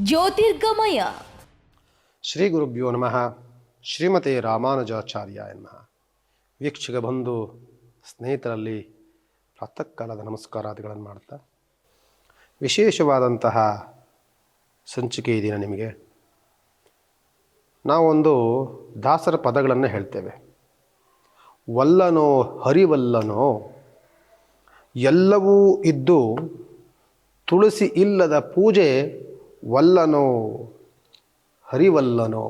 ಜ್ಯೋತಿರ್ಗಮಯ. ಶ್ರೀ ಗುರುಭ್ಯೋ ನಮಃ. ಶ್ರೀಮತೆ ರಾಮಾನುಜಾಚಾರ್ಯಾಯ ನಮಃ. ವೀಕ್ಷಕ ಬಂಧು ಸ್ನೇಹಿತರಲ್ಲಿ ಪ್ರಾತಃ ಕಾಲದ ನಮಸ್ಕಾರಾದಿಗಳನ್ನು ಮಾಡ್ತಾ ವಿಶೇಷವಾದಂತಹ ಸಂಚಿಕೆ ಇದೆಯಾ ನಿಮಗೆ. ನಾವೊಂದು ದಾಸರ ಪದಗಳನ್ನು ಹೇಳ್ತೇವೆ. ವಲ್ಲನೋ ಹರಿವಲ್ಲನೋ ಎಲ್ಲವೂ ಇದ್ದು ತುಳಸಿ ಇಲ್ಲದ ಪೂಜೆ ವಲ್ಲನೋ ಹರಿವಲ್ಲನೋ.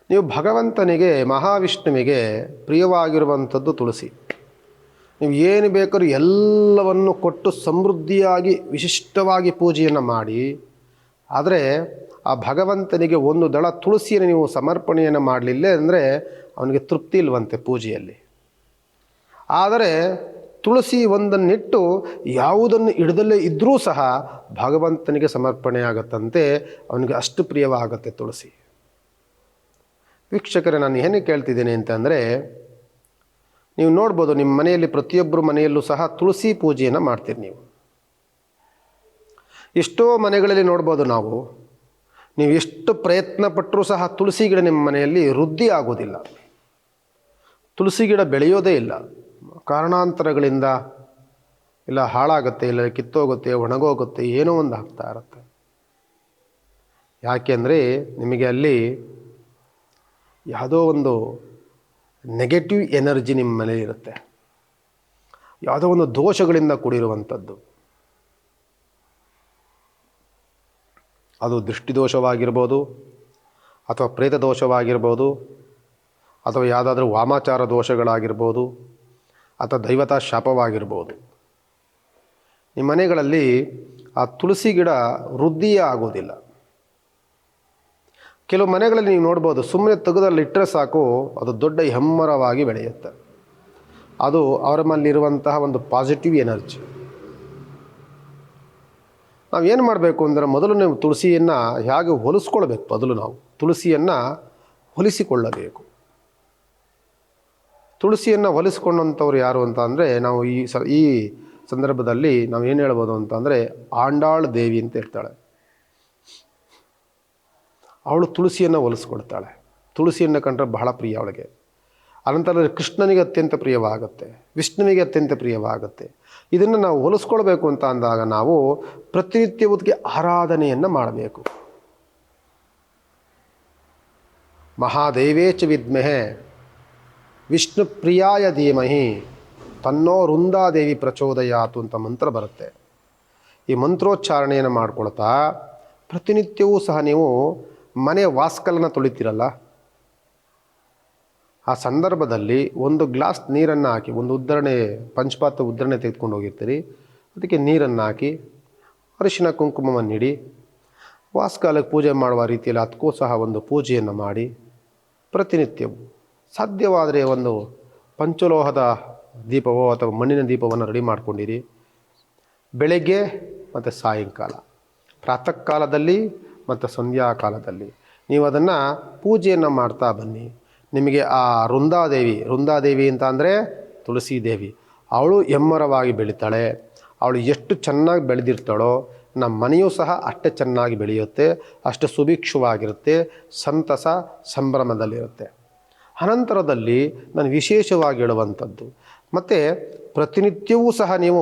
ನೀವು ಭಗವಂತನಿಗೆ ಮಹಾವಿಷ್ಣುವಿಗೆ ಪ್ರಿಯವಾಗಿರುವಂಥದ್ದು ತುಳಸಿ. ನೀವು ಏನು ಬೇಕಾದ್ರೂ ಎಲ್ಲವನ್ನು ಕೊಟ್ಟು ಸಮೃದ್ಧಿಯಾಗಿ ವಿಶಿಷ್ಟವಾಗಿ ಪೂಜೆಯನ್ನು ಮಾಡಿ, ಆದರೆ ಆ ಭಗವಂತನಿಗೆ ಒಂದು ದಳ ತುಳಸಿಯನ್ನು ನೀವು ಸಮರ್ಪಣೆಯನ್ನು ಮಾಡಲಿಲ್ಲ ಅಂದರೆ ಅವನಿಗೆ ತೃಪ್ತಿ ಇಲ್ವಂತೆ ಪೂಜೆಯಲ್ಲಿ. ಆದರೆ ತುಳಸಿ ಒಂದನ್ನಿಟ್ಟು ಯಾವುದನ್ನು ಹಿಡಿದಲ್ಲೇ ಇದ್ದರೂ ಸಹ ಭಗವಂತನಿಗೆ ಸಮರ್ಪಣೆ ಆಗುತ್ತಂತೆ, ಅವನಿಗೆ ಅಷ್ಟು ಪ್ರಿಯವಾಗುತ್ತೆ ತುಳಸಿ. ವೀಕ್ಷಕರೇ, ನಾನು ಏನಕ್ಕೆ ಕೇಳ್ತಿದ್ದೀನಿ ಅಂತಂದರೆ, ನೀವು ನೋಡ್ಬೋದು ನಿಮ್ಮ ಮನೆಯಲ್ಲಿ ಪ್ರತಿಯೊಬ್ಬರು ಮನೆಯಲ್ಲೂ ಸಹ ತುಳಸಿ ಪೂಜೆಯನ್ನು ಮಾಡ್ತೀರಿ. ನೀವು ಎಷ್ಟೋ ಮನೆಗಳಲ್ಲಿ ನೋಡ್ಬೋದು, ನೀವು ಎಷ್ಟು ಪ್ರಯತ್ನ ಪಟ್ಟರೂ ಸಹ ತುಳಸಿ ಗಿಡ ನಿಮ್ಮ ಮನೆಯಲ್ಲಿ ವೃದ್ಧಿ ಆಗೋದಿಲ್ಲ. ತುಳಸಿ ಗಿಡ ಬೆಳೆಯೋದೇ ಇಲ್ಲ. ಕಾರಣಾಂತರಗಳಿಂದ ಇಲ್ಲ ಹಾಳಾಗುತ್ತೆ, ಇಲ್ಲ ಕಿತ್ತೋಗುತ್ತೆ, ಒಣಗೋಗುತ್ತೆ, ಏನೋ ಒಂದು ಆಗ್ತಾ ಇರುತ್ತೆ. ಯಾಕೆಂದರೆ ನಿಮಗೆ ಅಲ್ಲಿ ಯಾವುದೋ ಒಂದು ನೆಗೆಟಿವ್ ಎನರ್ಜಿ ನಿಮ್ಮ ಮನೆಯಲ್ಲಿರುತ್ತೆ. ಯಾವುದೋ ಒಂದು ದೋಷಗಳಿಂದ ಕೂಡಿರುವಂಥದ್ದು. ಅದು ದೃಷ್ಟಿದೋಷವಾಗಿರ್ಬೋದು, ಅಥವಾ ಪ್ರೇತ ದೋಷವಾಗಿರ್ಬೋದು, ಅಥವಾ ಯಾವುದಾದ್ರೂ ವಾಮಾಚಾರ ದೋಷಗಳಾಗಿರ್ಬೋದು, ಅಥವಾ ದೈವತಾ ಶಾಪವಾಗಿರ್ಬೋದು. ನಿಮ್ಮ ಮನೆಗಳಲ್ಲಿ ಆ ತುಳಸಿ ಗಿಡ ವೃದ್ಧಿಯೇ ಆಗೋದಿಲ್ಲ. ಕೆಲವು ಮನೆಗಳಲ್ಲಿ ನೀವು ನೋಡ್ಬೋದು, ಸುಮ್ಮನೆ ತೆಗೆದಲ್ಲಿ ಇಟ್ಟರೆ ಸಾಕು ಅದು ದೊಡ್ಡ ಹೆಮ್ಮರವಾಗಿ ಬೆಳೆಯುತ್ತೆ. ಅದು ಅವರ ಮೇಲಿರುವಂತಹ ಒಂದು ಪಾಸಿಟಿವ್ ಎನರ್ಜಿ. ನಾವೇನು ಮಾಡಬೇಕು ಅಂದರೆ, ಮೊದಲು ನೀವು ತುಳಸಿಯನ್ನು ಹೇಗೆ ಹೊಲಿಸ್ಕೊಳ್ಬೇಕು. ಮೊದಲು ನಾವು ತುಳಸಿಯನ್ನು ಹೊಲಿಸಿಕೊಳ್ಳಬೇಕು. ತುಳಸಿಯನ್ನು ಹೊಲಿಸ್ಕೊಂಡಂಥವ್ರು ಯಾರು ಅಂತ ಅಂದರೆ, ನಾವು ಈ ಸಂದರ್ಭದಲ್ಲಿ ನಾವು ಏನು ಹೇಳ್ಬೋದು ಅಂತ ಅಂದರೆ, ಆಂಡಾಳ್ ದೇವಿ ಅಂತ ಇರ್ತಾಳೆ. ಅವಳು ತುಳಸಿಯನ್ನು ಹೊಲಿಸ್ಕೊಡ್ತಾಳೆ. ತುಳಸಿಯನ್ನು ಕಂಡ್ರೆ ಬಹಳ ಪ್ರಿಯ ಅವಳಿಗೆ. ಅನಂತರ ಕೃಷ್ಣನಿಗೆ ಅತ್ಯಂತ ಪ್ರಿಯವಾಗುತ್ತೆ, ವಿಷ್ಣುವಿಗೆ ಅತ್ಯಂತ ಪ್ರಿಯವಾಗುತ್ತೆ. ಇದನ್ನು ನಾವು ಹೊಲಿಸ್ಕೊಳ್ಬೇಕು ಅಂತ ಅಂದಾಗ ನಾವು ಪ್ರತಿನಿತ್ಯ ಹೊತ್ತಿಗೆ ಆರಾಧನೆಯನ್ನು ಮಾಡಬೇಕು. ಮಹಾದೇವೇಚ ವಿದ್ಮಹೆ ವಿಷ್ಣು ಪ್ರಿಯಾಯ ಧೀಮಹಿ ತನ್ನೋ ವೃಂದಾದೇವಿ ಪ್ರಚೋದಯಾತು ಅಂತ ಮಂತ್ರ ಬರುತ್ತೆ. ಈ ಮಂತ್ರೋಚ್ಚಾರಣೆಯನ್ನು ಮಾಡ್ಕೊಳ್ತಾ ಪ್ರತಿನಿತ್ಯವೂ ಸಹ ನೀವು ಮನೆಯ ವಾಸ್ಕಲನ್ನು ತೊಳಿತೀರಲ್ಲ, ಆ ಸಂದರ್ಭದಲ್ಲಿ ಒಂದು ಗ್ಲಾಸ್ ನೀರನ್ನು ಹಾಕಿ, ಒಂದು ಉದ್ಧರಣೆ ಪಂಚಪಾತ್ರ ಉದ್ಧರಣೆ ತೆಗೆದುಕೊಂಡು ಹೋಗಿರ್ತೀರಿ, ಅದಕ್ಕೆ ನೀರನ್ನು ಹಾಕಿ ಅರಿಶಿನ ಕುಂಕುಮವನ್ನು ನೀಡಿ ವಾಸ್ಕಾಲಕ್ಕೆ ಪೂಜೆ ಮಾಡುವ ರೀತಿಯಲ್ಲಿ ಅದಕ್ಕೂ ಸಹ ಒಂದು ಪೂಜೆಯನ್ನು ಮಾಡಿ ಪ್ರತಿನಿತ್ಯವೂ ಸಾಧ್ಯವಾದರೆ ಒಂದು ಪಂಚಲೋಹದ ದೀಪವೋ ಅಥವಾ ಮಣ್ಣಿನ ದೀಪವನ್ನು ರೆಡಿ ಮಾಡ್ಕೊಂಡಿರಿ. ಬೆಳಗ್ಗೆ ಮತ್ತು ಸಾಯಂಕಾಲ, ಪ್ರಾತಃ ಕಾಲದಲ್ಲಿ ಮತ್ತು ಸಂಧ್ಯಾಕಾಲದಲ್ಲಿ ನೀವು ಅದನ್ನು ಪೂಜೆಯನ್ನು ಮಾಡ್ತಾ ಬನ್ನಿ. ನಿಮಗೆ ಆ ವೃಂದಾದೇವಿ ಅಂತ ಅಂದರೆ ತುಳಸಿ ದೇವಿ, ಅವಳು ಎಮ್ಮರವಾಗಿ ಬೆಳೀತಾಳೆ. ಅವಳು ಎಷ್ಟು ಚೆನ್ನಾಗಿ ಬೆಳೆದಿರ್ತಾಳೋ ನಮ್ಮ ಮನೆಯೂ ಸಹ ಅಷ್ಟೇ ಚೆನ್ನಾಗಿ ಬೆಳೆಯುತ್ತೆ, ಅಷ್ಟು ಸುಭಿಕ್ಷವಾಗಿರುತ್ತೆ, ಸಂತಸ ಸಂಭ್ರಮದಲ್ಲಿರುತ್ತೆ. ಅನಂತರದಲ್ಲಿ ನಾನು ವಿಶೇಷವಾಗಿ ಹೇಳುವಂಥದ್ದು, ಮತ್ತು ಪ್ರತಿನಿತ್ಯವೂ ಸಹ ನೀವು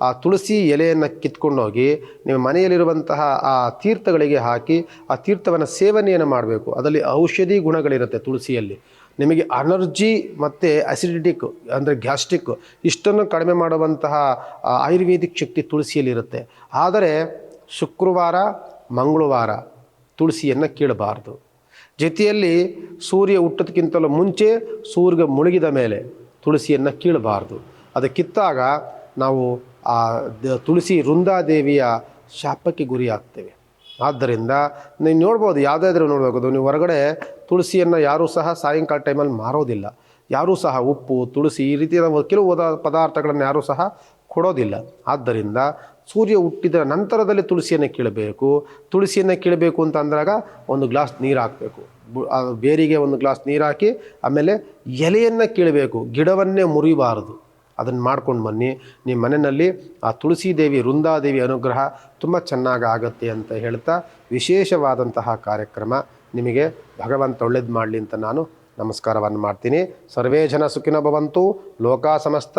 ಆ ತುಳಸಿ ಎಲೆಯನ್ನು ಕಿತ್ಕೊಂಡೋಗಿ ನಿಮ್ಮ ಮನೆಯಲ್ಲಿರುವಂತಹ ಆ ತೀರ್ಥಗಳಿಗೆ ಹಾಕಿ ಆ ತೀರ್ಥವನ್ನು ಸೇವನೆಯನ್ನು ಮಾಡಬೇಕು. ಅದರಲ್ಲಿ ಔಷಧಿ ಗುಣಗಳಿರುತ್ತೆ ತುಳಸಿಯಲ್ಲಿ. ನಿಮಗೆ ಅಲರ್ಜಿ ಮತ್ತು ಅಸಿಡಿಟಿಕ್ ಅಂದರೆ ಗ್ಯಾಸ್ಟ್ರಿಕ್ ಇಷ್ಟನ್ನು ಕಡಿಮೆ ಮಾಡುವಂತಹ ಆಯುರ್ವೇದಿಕ್ ಶಕ್ತಿ ತುಳಸಿಯಲ್ಲಿರುತ್ತೆ. ಆದರೆ ಶುಕ್ರವಾರ ಮಂಗಳವಾರ ತುಳಸಿಯನ್ನು ಕೀಳಬಾರ್ದು. ಜೊತೆಯಲ್ಲಿ ಸೂರ್ಯ ಹುಟ್ಟೋದಕ್ಕಿಂತಲೂ ಮುಂಚೆ ಸೂರ್ಯ ಮುಳುಗಿದ ಮೇಲೆ ತುಳಸಿಯನ್ನು ಕೀಳಬಾರ್ದು. ಅದು ಕಿತ್ತಾಗ ನಾವು ಆ ತುಳಸಿ ವೃಂದಾದೇವಿಯ ಶಾಪಕ್ಕೆ ಗುರಿ ಆಗ್ತೇವೆ. ಆದ್ದರಿಂದ ನೀವು ನೋಡ್ಬೋದು, ಯಾವುದಾದ್ರೂ ನೋಡ್ಬೋದು, ನೀವು ಹೊರಗಡೆ ತುಳಸಿಯನ್ನು ಯಾರೂ ಸಹ ಸಾಯಂಕಾಲ ಟೈಮಲ್ಲಿ ಮಾರೋದಿಲ್ಲ. ಯಾರೂ ಸಹ ಉಪ್ಪು ತುಳಸಿ ಈ ರೀತಿಯ ಕೆಲವು ಪದಾರ್ಥಗಳನ್ನು ಯಾರೂ ಸಹ ಕೊಡೋದಿಲ್ಲ. ಆದ್ದರಿಂದ ಸೂರ್ಯ ಹುಟ್ಟಿದ ನಂತರದಲ್ಲಿ ತುಳಸಿಯನ್ನು ಕೀಳಬೇಕು. ತುಳಸಿಯನ್ನು ಕೀಳಬೇಕು ಅಂತ ಅಂದಾಗ ಒಂದು ಗ್ಲಾಸ್ ನೀರು ಹಾಕಬೇಕು. ಬೇರಿಗೆ ಒಂದು ಗ್ಲಾಸ್ ನೀರು ಹಾಕಿ ಆಮೇಲೆ ಎಲೆಯನ್ನು ಕೀಳಬೇಕು. ಗಿಡವನ್ನೇ ಮುರಿಬಾರದು. ಅದನ್ನು ಮಾಡ್ಕೊಂಡು ಬನ್ನಿ. ನಿಮ್ಮ ಮನೆಯಲ್ಲಿ ಆ ತುಳಸಿ ದೇವಿ ವೃಂದಾದೇವಿ ಅನುಗ್ರಹ ತುಂಬ ಚೆನ್ನಾಗಿ ಆಗುತ್ತೆ ಅಂತ ಹೇಳ್ತಾ, ವಿಶೇಷವಾದಂತಹ ಕಾರ್ಯಕ್ರಮ ನಿಮಗೆ ಭಗವಂತ ಒಳ್ಳೇದು ಮಾಡಲಿ ಅಂತ ನಾನು ನಮಸ್ಕಾರವನ್ನು ಮಾಡ್ತೀನಿ. ಸರ್ವೇ ಜನ ಸುಖಿನೋ ಭವಂತು, ಲೋಕ ಸಮಸ್ತ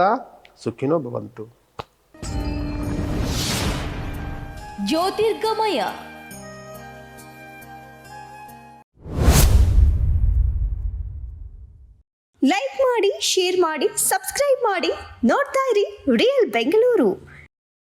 ಸುಖಿನೋ ಭವಂತು. ಜ್ಯೋತಿರ್ಗಮಯ. ಲೈಕ್ ಮಾಡಿ, ಶೇರ್ ಮಾಡಿ, ಸಬ್ಸ್ಕ್ರೈಬ್ ಮಾಡಿ. ನೋಡ್ತಾ ಇರಿ ರಿಯಲ್ ಬೆಂಗಳೂರು.